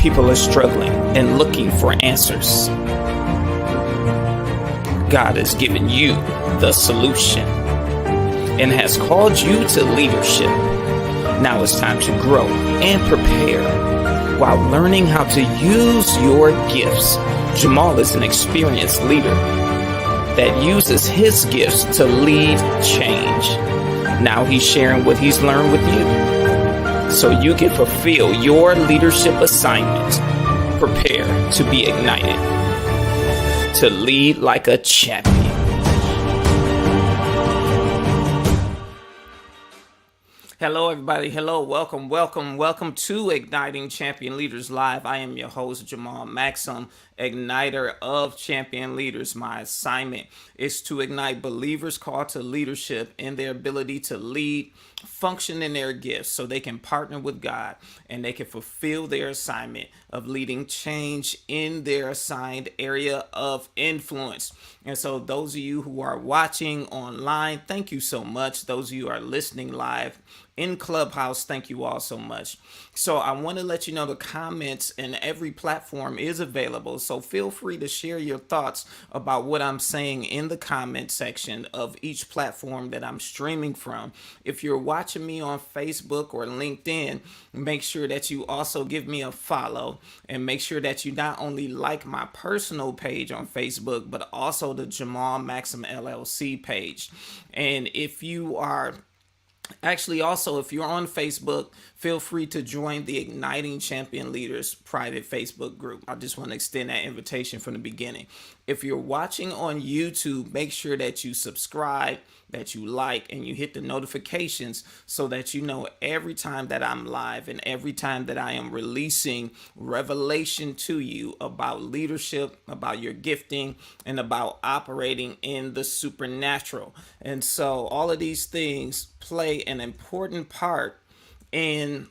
people are struggling and looking for answers. God has given you the solution and has called you to leadership. Now it's time to grow and prepare while learning how to use your gifts. Jamal is an experienced leader that uses his gifts to lead change. Now he's sharing what he's learned with you so you can fulfill your leadership assignment. Prepare to be ignited, to lead like a champion. Hello, everybody. Hello. Welcome to Igniting Champion Leaders Live. I am your host, Jamal Maxsam, igniter of champion leaders. My assignment is to ignite believers called to leadership in their ability to lead, function in their gifts so they can partner with God and they can fulfill their assignment of leading change in their assigned area of influence. And so those of you who are watching online, thank you so much. Those of you who are listening live in Clubhouse, thank you all so much. So I want to let you know the comments in every platform is available. So feel free to share your thoughts about what I'm saying in the comment section of each platform that I'm streaming from. If you're watching me on Facebook or LinkedIn, make sure that you also give me a follow and make sure that you not only like my personal page on Facebook, but also the Jamal Maxsam LLC page. And if you are if you're on Facebook, feel free to join the Igniting Champion Leaders private Facebook group. I just want to extend that invitation from the beginning. If you're watching on YouTube, make sure that you subscribe, that you like, and you hit the notifications so that you know every time that I'm live and every time that I am releasing revelation to you about leadership, about your gifting, and about operating in the supernatural. And so all of these things play an important part in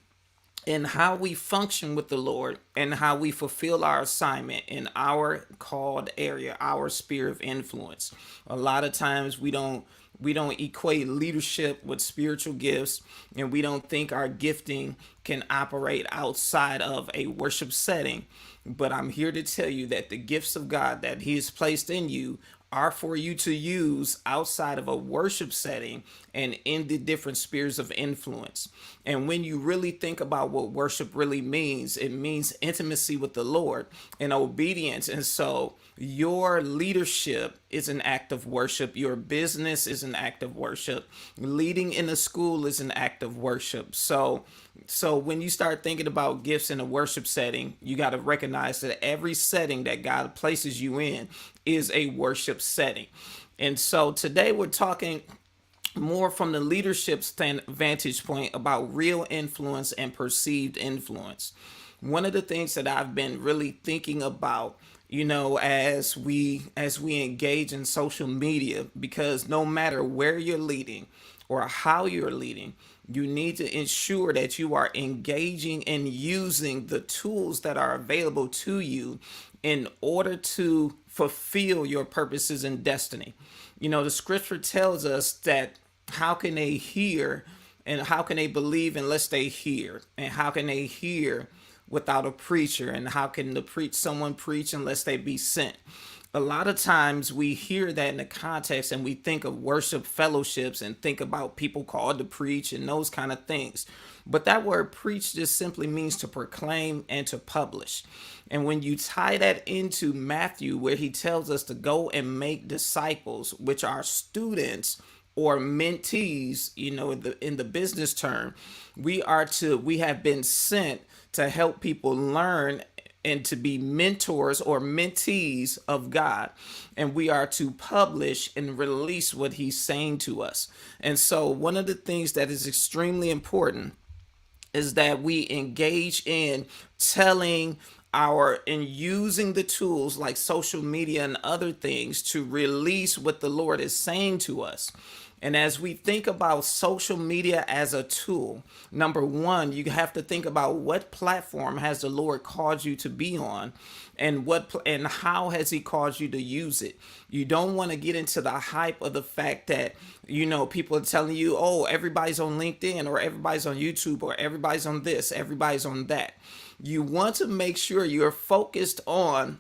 how we function with the Lord and how we fulfill our assignment in our called area, our sphere of influence. A lot of times we don't equate leadership with spiritual gifts, and we don't think our gifting can operate outside of a worship setting. But I'm here to tell you that the gifts of God that He has placed in you are for you to use outside of a worship setting and in the different spheres of influence. And when you really think about what worship really means, it means intimacy with the Lord and obedience. And so your leadership is an act of worship. Your business is an act of worship. Leading in a school is an act of worship. So when you start thinking about gifts in a worship setting, you got to recognize that every setting that God places you in is a worship setting. And so today we're talking more from the leadership vantage point about real influence and perceived influence. One of the things that I've been really thinking about, as we engage in social media, because no matter where you're leading or how you're leading, you need to ensure that you are engaging and using the tools that are available to you in order to fulfill your purposes and destiny. The scripture tells us that how can they hear and how can they believe unless they hear? And how can they hear without a preacher? And how can someone preach unless they be sent? A lot of times we hear that in the context and we think of worship fellowships and think about people called to preach and those kind of things. But that word preach just simply means to proclaim and to publish. And when you tie that into Matthew, where he tells us to go and make disciples, which are students or mentees, in the business term, we have been sent to help people learn and to be mentors or mentees of God. And we are to publish and release what He's saying to us. And so one of the things that is extremely important is that we engage in telling and using the tools like social media and other things to release what the Lord is saying to us. And as we think about social media as a tool, number one, you have to think about what platform has the Lord called you to be on, and how has He called you to use it. You don't want to get into the hype of the fact that, people are telling you, oh, everybody's on LinkedIn or everybody's on YouTube or everybody's on this, everybody's on that. You want to make sure you're focused on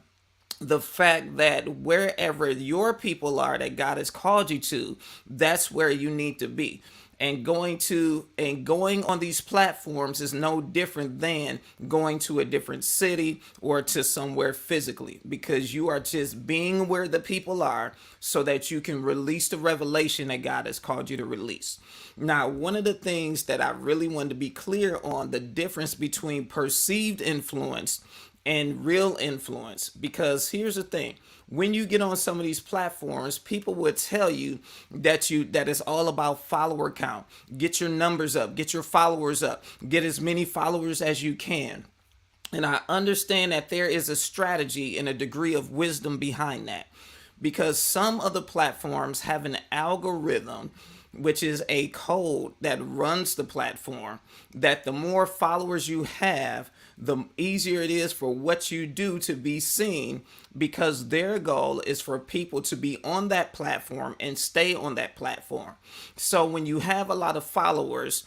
the fact that wherever your people are that God has called you to, that's where you need to be. And going on these platforms is no different than going to a different city or to somewhere physically, because you are just being where the people are so that you can release the revelation that God has called you to release. Now, one of the things that I really wanted to be clear on, the difference between perceived influence and real influence, because here's the thing: when you get on some of these platforms, people will tell you that it's all about follower count. Get your numbers up, get your followers up, get as many followers as you can. And I understand that there is a strategy and a degree of wisdom behind that, because some of the platforms have an algorithm, which is a code that runs the platform, that the more followers you have, the easier it is for what you do to be seen, because their goal is for people to be on that platform and stay on that platform. So when you have a lot of followers,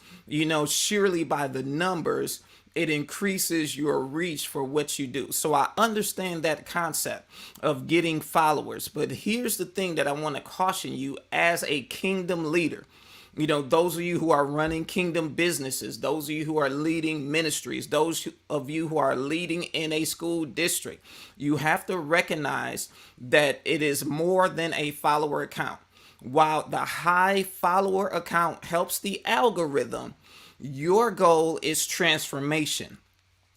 surely by the numbers, it increases your reach for what you do. So I understand that concept of getting followers. But here's the thing that I want to caution you as a kingdom leader. Those of you who are running kingdom businesses, those of you who are leading ministries, those of you who are leading in a school district, you have to recognize that it is more than a follower account. While the high follower account helps the algorithm, your goal is transformation.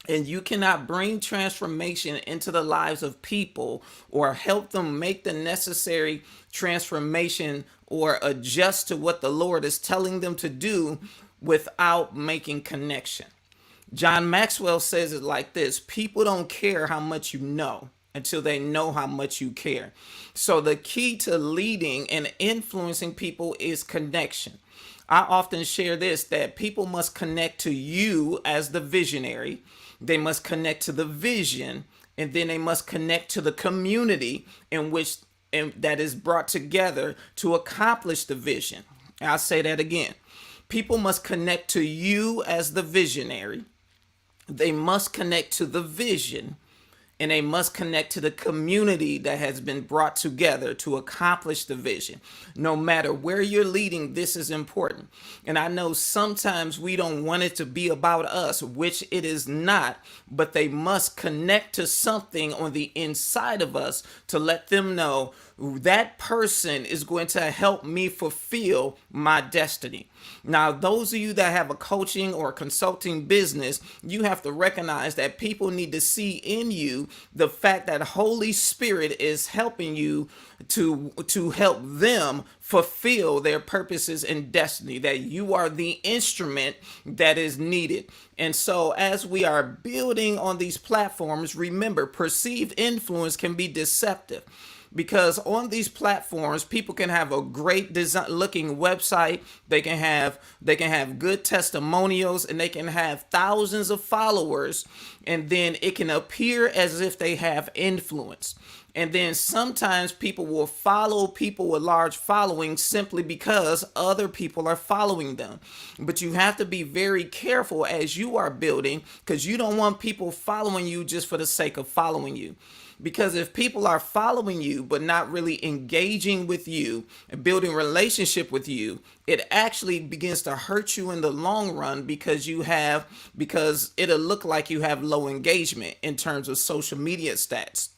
And you cannot bring transformation into the lives of people or help them make the necessary transformation or adjust to what the Lord is telling them to do without making connection. John Maxwell says it like this: people don't care how much you know until they know how much you care. So the key to leading and influencing people is connection. I often share this, that people must connect to you as the visionary. They must connect to the vision, and then they must connect to the community in which that is brought together to accomplish the vision. I'll say that again. People must connect to you as the visionary. They must connect to the vision, and they must connect to the community that has been brought together to accomplish the vision. No matter where you're leading, this is important. And I know sometimes we don't want it to be about us, which it is not, but they must connect to something on the inside of us to let them know that person is going to help me fulfill my destiny. Now, those of you that have a coaching or consulting business, you have to recognize that people need to see in you the fact that Holy Spirit is helping you to help them fulfill their purposes and destiny, that you are the instrument that is needed. And so as we are building on these platforms, remember, perceived influence can be deceptive. Because on these platforms, people can have a great design looking website, they can have good testimonials, and they can have thousands of followers, and then it can appear as if they have influence. And then sometimes people will follow people with large followings simply because other people are following them. But you have to be very careful as you are building, because you don't want people following you just for the sake of following you. Because if people are following you but not really engaging with you and building relationship with you, it actually begins to hurt you in the long run, because it'll look like you have low engagement in terms of social media stats.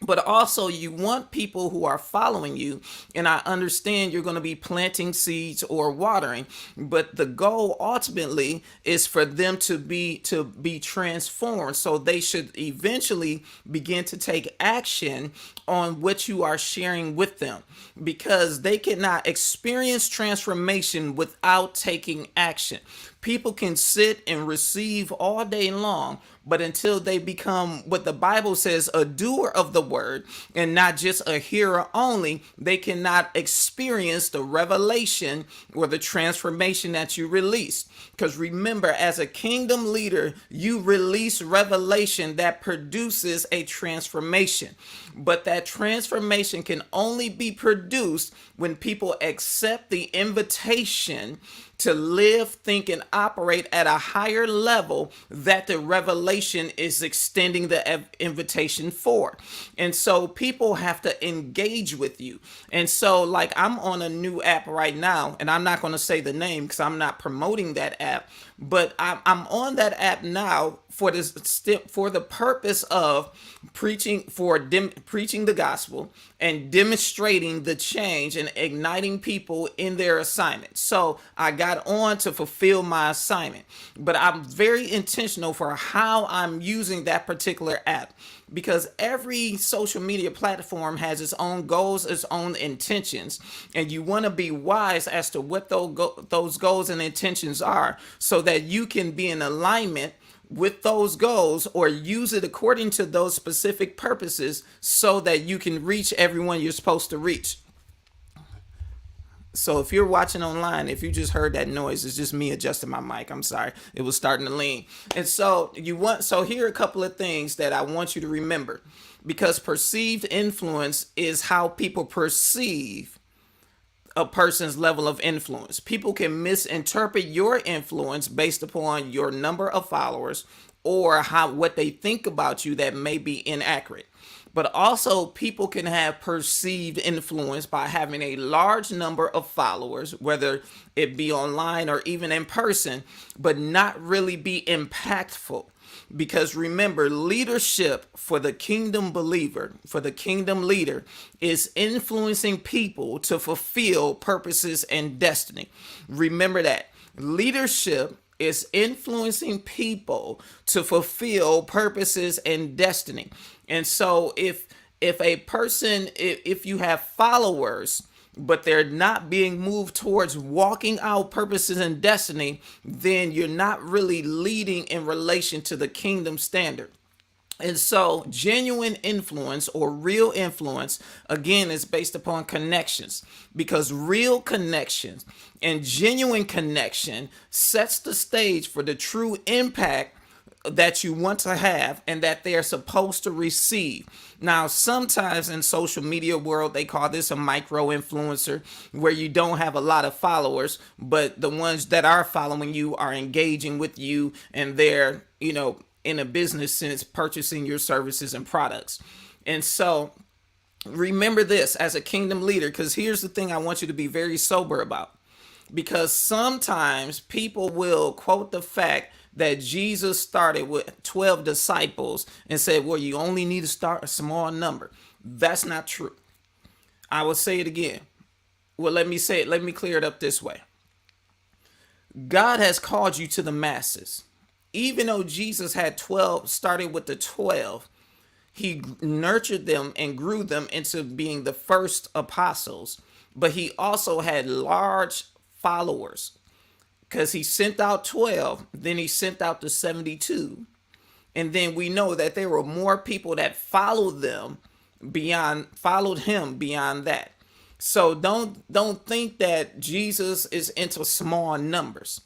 But also, you want people who are following you, and I understand you're going to be planting seeds or watering, but the goal ultimately is for them to be transformed. So they should eventually begin to take action on what you are sharing with them, because they cannot experience transformation without taking action. People can sit and receive all day long, but until they become what the Bible says, a doer of the word and not just a hearer only, they cannot experience the revelation or the transformation that you release. Because remember, as a kingdom leader, you release revelation that produces a transformation. But that transformation can only be produced when people accept the invitation to live, think, and operate at a higher level that the revelation is extending the invitation for. And so people have to engage with you. And so, like, I'm on a new app right now, and I'm not going to say the name because I'm not promoting that app, but I'm on that app now for this, for the purpose of preaching the gospel and demonstrating the change and igniting people in their assignment. So I got on to fulfill my assignment, but I'm very intentional for how I'm using that particular app, because every social media platform has its own goals, its own intentions, and you want to be wise as to what those goals and intentions are, so that you can be in alignment with those goals, or use it according to those specific purposes, so that you can reach everyone you're supposed to reach. So if you're watching online, if you just heard that noise, it's just me adjusting my mic. I'm sorry. It was starting to lean. And so here are a couple of things that I want you to remember, because perceived influence is how people perceive a person's level of influence. People can misinterpret your influence based upon your number of followers, or what they think about you that may be inaccurate. But also, people can have perceived influence by having a large number of followers, whether it be online or even in person, but not really be impactful. Because remember, leadership for the kingdom believer, for the kingdom leader, is influencing people to fulfill purposes and destiny. Remember that. Leadership is influencing people to fulfill purposes and destiny. And so if you have followers, but they're not being moved towards walking out purposes and destiny, then you're not really leading in relation to the kingdom standard. And so genuine influence, or real influence, again, is based upon connections, because real connections and genuine connection sets the stage for the true impact that you want to have and that they're supposed to receive. Now, sometimes in social media world, they call this a micro influencer, where you don't have a lot of followers, but the ones that are following you are engaging with you, and they're, in a business sense, purchasing your services and products. And so remember this as a kingdom leader, because here's the thing I want you to be very sober about. Because sometimes people will quote the fact that Jesus started with 12 disciples and said, well, you only need to start a small number. That's not true. I will say it again. Well, let me clear it up this way. God has called you to the masses. Even though Jesus started with the 12, he nurtured them and grew them into being the first apostles. But he also had large followers, because he sent out 12, then he sent out the 72. And then we know that there were more people that followed him beyond that. So don't think that Jesus is into small numbers,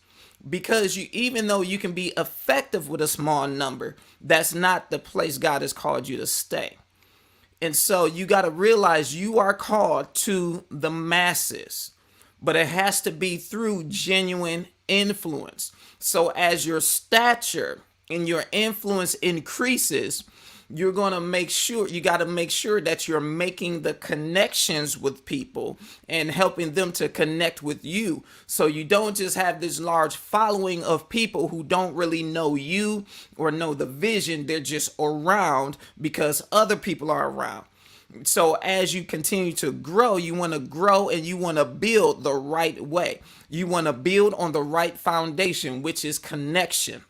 because even though you can be effective with a small number, that's not the place God has called you to stay. And so you got to realize you are called to the masses, but it has to be through genuine influence. So as your stature and your influence increases, you got to make sure that you're making the connections with people and helping them to connect with you. So you don't just have this large following of people who don't really know you or know the vision. They're just around because other people are around. So as you continue to grow, you want to grow and you want to build the right way. You want to build on the right foundation, which is connection.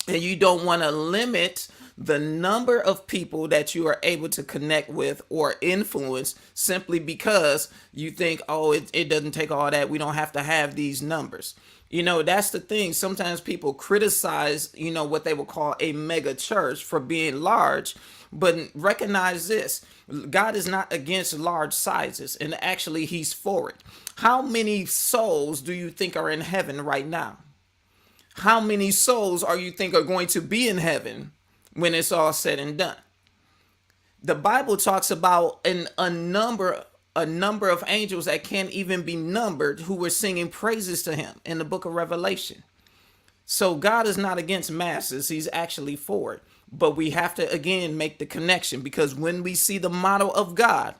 And you don't want to limit the number of people that you are able to connect with or influence simply because you think, oh, it doesn't take all that. We don't have to have these numbers. That's the thing. Sometimes people criticize, what they would call a mega church for being large. But recognize this. God is not against large sizes, and actually he's for it. How many souls do you think are in heaven right now? How many souls are you think are going to be in heaven when it's all said and done? The Bible talks about a number a number of angels that can't even be numbered who were singing praises to him in the book of Revelation. So God is not against masses, he's actually for it. But we have to again make the connection, because when we see the model of God,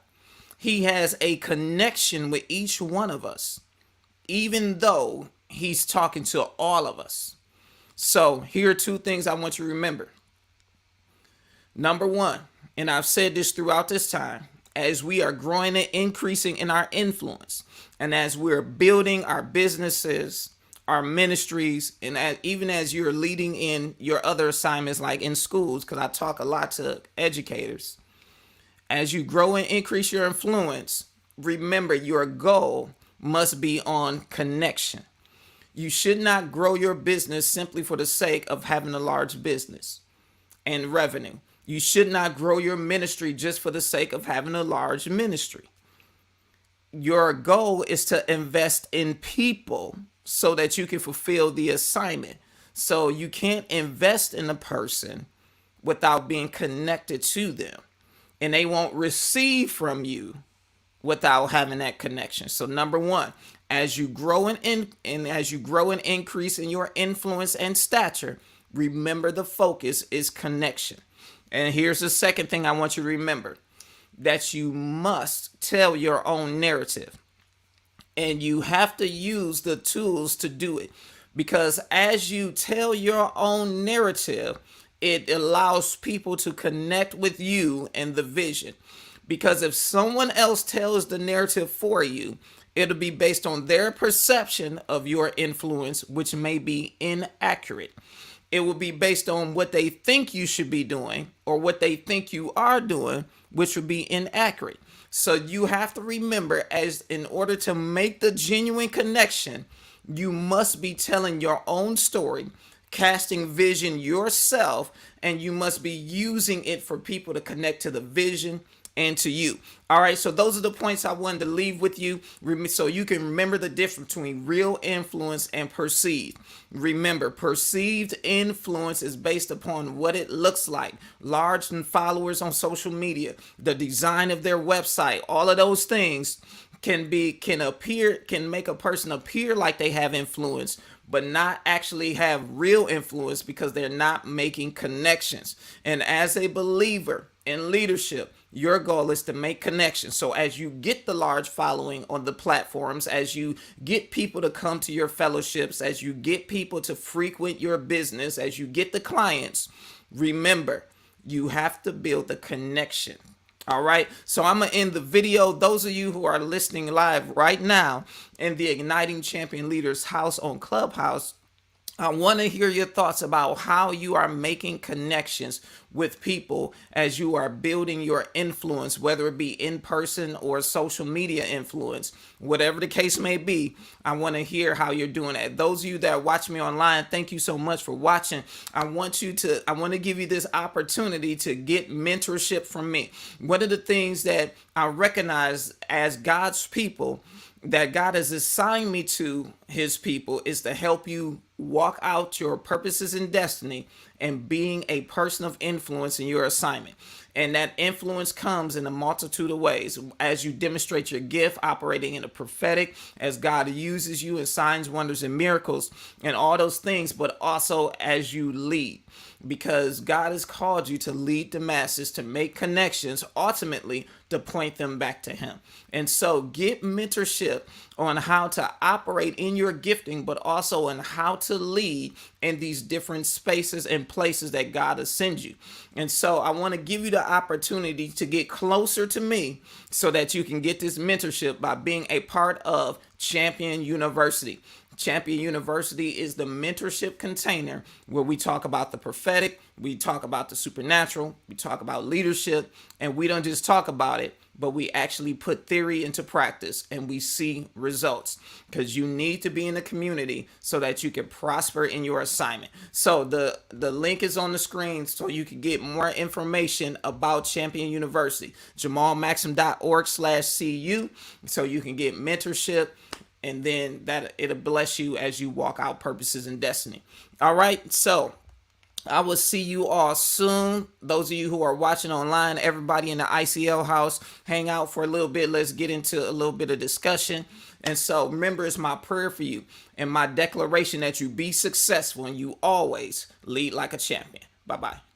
he has a connection with each one of us, even though he's talking to all of us. So here are two things I want you to remember. Number one, and I've said this throughout this time, as we are growing and increasing in our influence, and as we're building our businesses, our ministries, and even as you're leading in your other assignments like in schools, because I talk a lot to educators, as you grow and increase your influence, remember your goal must be on connection. You should not grow your business simply for the sake of having a large business and revenue. You should not grow your ministry just for the sake of having a large ministry. Your goal is to invest in people so that you can fulfill the assignment. So you can't invest in a person without being connected to them. And they won't receive from you without having that connection. So number one, as you grow and as you grow and increase in your influence and stature, remember the focus is connection. And here's the second thing I want you to remember, that you must tell your own narrative. And you have to use the tools to do it. Because as you tell your own narrative, it allows people to connect with you and the vision. Because if someone else tells the narrative for you, it'll be based on their perception of your influence, which may be inaccurate. It will be based on what they think you should be doing or what they think you are doing, which would be inaccurate. So you have to remember, as in order to make the genuine connection, you must be telling your own story, casting vision yourself, and you must be using it for people to connect to the vision and to you. All right, so those are the points I wanted to leave with you, so you can remember the difference between real influence and perceived. Remember, perceived influence is based upon what it looks like. Large followers on social media, the design of their website, all of those things can make a person appear like they have influence, but not actually have real influence, because they're not making connections. And as a believer in leadership, your goal is to make connections. So as you get the large following on the platforms, as you get people to come to your fellowships, as you get people to frequent your business, as you get the clients, remember, you have to build the connection. All right, so I'm going to end the video. Those of you who are listening live right now in the Igniting Champion Leaders house on Clubhouse, I want to hear your thoughts about how you are making connections with people as you are building your influence, whether it be in person or social media influence, whatever the case may be. I want to hear how you're doing that. Those of you that watch me online, thank you so much for watching. I want to give you this opportunity to get mentorship from me. One of the things that I recognize as God's people, that God has assigned me to his people, is to help you walk out your purposes and destiny and being a person of influence in your assignment. And that influence comes in a multitude of ways as you demonstrate your gift, operating in the prophetic, as God uses you in signs, wonders, and miracles, and all those things, but also as you lead. Because God has called you to lead the masses, to make connections, ultimately to point them back to him. And so get mentorship on how to operate in your gifting, but also on how to lead in these different spaces and places that God has sent you. And so I want to give you the opportunity to get closer to me so that you can get this mentorship by being a part of Champion University. Champion University is the mentorship container where we talk about the prophetic, we talk about the supernatural, we talk about leadership, and we don't just talk about it, but we actually put theory into practice and we see results, because you need to be in a community so that you can prosper in your assignment. So the link is on the screen so you can get more information about Champion University, jamalmaxsam.org/cu, so you can get mentorship, and then that it'll bless you as you walk out purposes and destiny. All right, so I will see you all soon. Those of you who are watching online, everybody in the ICL house, hang out for a little bit. Let's get into a little bit of discussion. And so, remember, it's my prayer for you and my declaration that you be successful and you always lead like a champion. Bye bye.